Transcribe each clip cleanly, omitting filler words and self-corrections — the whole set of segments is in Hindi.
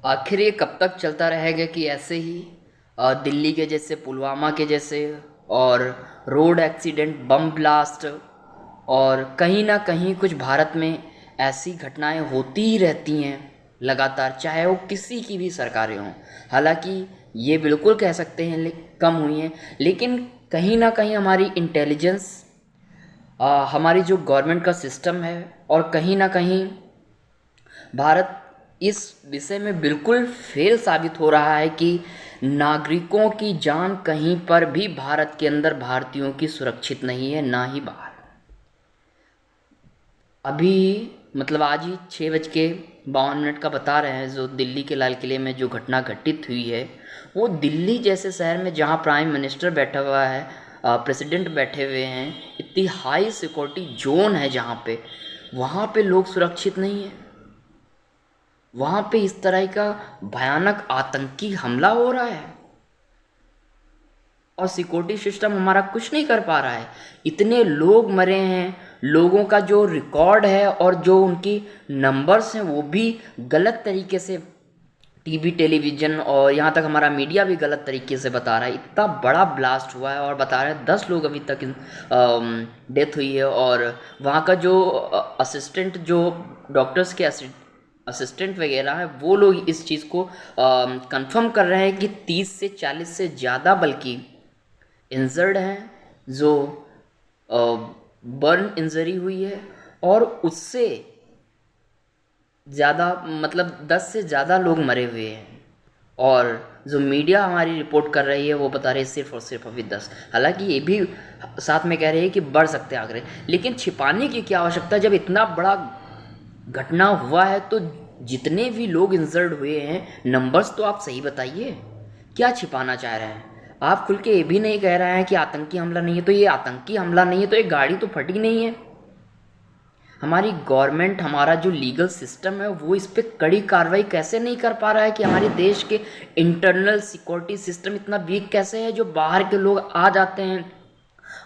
आखिर ये कब तक चलता रहेगा कि ऐसे ही दिल्ली के जैसे, पुलवामा के जैसे, और रोड एक्सीडेंट, बम ब्लास्ट, और कहीं ना कहीं कुछ भारत में ऐसी घटनाएं होती ही रहती हैं लगातार, चाहे वो किसी की भी सरकारें हों। हालांकि ये बिल्कुल कह सकते हैं कम हुई हैं, लेकिन कहीं ना कहीं हमारी इंटेलिजेंस, हमारी जो गवर्नमेंट का सिस्टम है, और कहीं ना कहीं भारत इस विषय में बिल्कुल फेल साबित हो रहा है कि नागरिकों की जान कहीं पर भी भारत के अंदर भारतीयों की सुरक्षित नहीं है, ना ही बाहर। अभी मतलब आज ही 6:52 का बता रहे हैं, जो दिल्ली के लाल किले में जो घटना घटित हुई है, वो दिल्ली जैसे शहर में जहाँ प्राइम मिनिस्टर बैठा हुआ है, प्रेसिडेंट बैठे हुए हैं, इतनी हाई सिक्योरिटी जोन है जहाँ पे, वहाँ पे लोग सुरक्षित नहीं है। वहाँ पे इस तरह का भयानक आतंकी हमला हो रहा है और सिक्योरिटी सिस्टम हमारा कुछ नहीं कर पा रहा है। इतने लोग मरे हैं, लोगों का जो रिकॉर्ड है और जो उनकी नंबर्स हैं वो भी गलत तरीके से टीवी, टेलीविज़न और यहाँ तक हमारा मीडिया भी गलत तरीके से बता रहा है। इतना बड़ा ब्लास्ट हुआ है और बता रहे हैं 10 लोग अभी तक डेथ हुई है। और वहाँ का जो असिस्टेंट, जो डॉक्टर्स के असिस्टेंट वगैरह है, वो लोग इस चीज़ को कंफर्म कर रहे हैं कि 30 से 40 से ज़्यादा बल्कि इंजर्ड हैं, जो बर्न इंजरी हुई है, और उससे ज़्यादा मतलब 10 से ज़्यादा लोग मरे हुए हैं। और जो मीडिया हमारी रिपोर्ट कर रही है वो बता रही है सिर्फ और सिर्फ अभी 10। हालांकि ये भी साथ में कह रहे हैं कि बढ़ सकते हैं आंकड़े, लेकिन छिपाने की क्या आवश्यकता। जब इतना बड़ा घटना हुआ है तो जितने भी लोग इंजर्ड हुए हैं, नंबर्स तो आप सही बताइए, क्या छिपाना चाह रहे हैं आप? खुल के ये भी नहीं कह रहे हैं कि आतंकी हमला नहीं है, तो ये आतंकी हमला नहीं है तो एक गाड़ी तो फटी नहीं है। हमारी गवर्नमेंट, हमारा जो लीगल सिस्टम है, वो इस पर कड़ी कार्रवाई कैसे नहीं कर पा रहा है कि हमारे देश के इंटरनल सिक्योरिटी सिस्टम इतना वीक कैसे है, जो बाहर के लोग आ जाते हैं,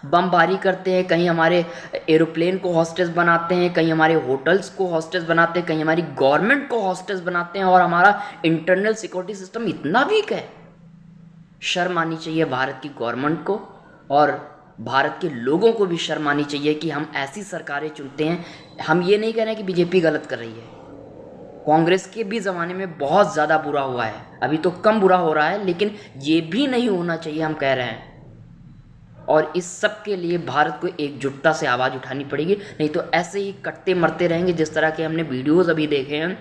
बमबारी करते हैं, कहीं हमारे एरोप्लेन को हॉस्टेज बनाते हैं, कहीं हमारे होटल्स को हॉस्टेज बनाते हैं, कहीं हमारी गवर्नमेंट को हॉस्टेज बनाते हैं, और हमारा इंटरनल सिक्योरिटी सिस्टम इतना वीक है। शर्म आनी चाहिए भारत की गवर्नमेंट को, और भारत के लोगों को भी शर्म आनी चाहिए कि हम ऐसी सरकारें चुनते हैं। हम ये नहीं कह रहे हैं कि बीजेपी गलत कर रही है, कांग्रेस के भी ज़माने में बहुत ज़्यादा बुरा हुआ है, अभी तो कम बुरा हो रहा है, लेकिन ये भी नहीं होना चाहिए, हम कह रहे हैं। और इस सब के लिए भारत को एकजुटता से आवाज़ उठानी पड़ेगी, नहीं तो ऐसे ही कटते मरते रहेंगे जिस तरह के हमने वीडियोज़ अभी देखे हैं।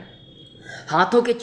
हाथों के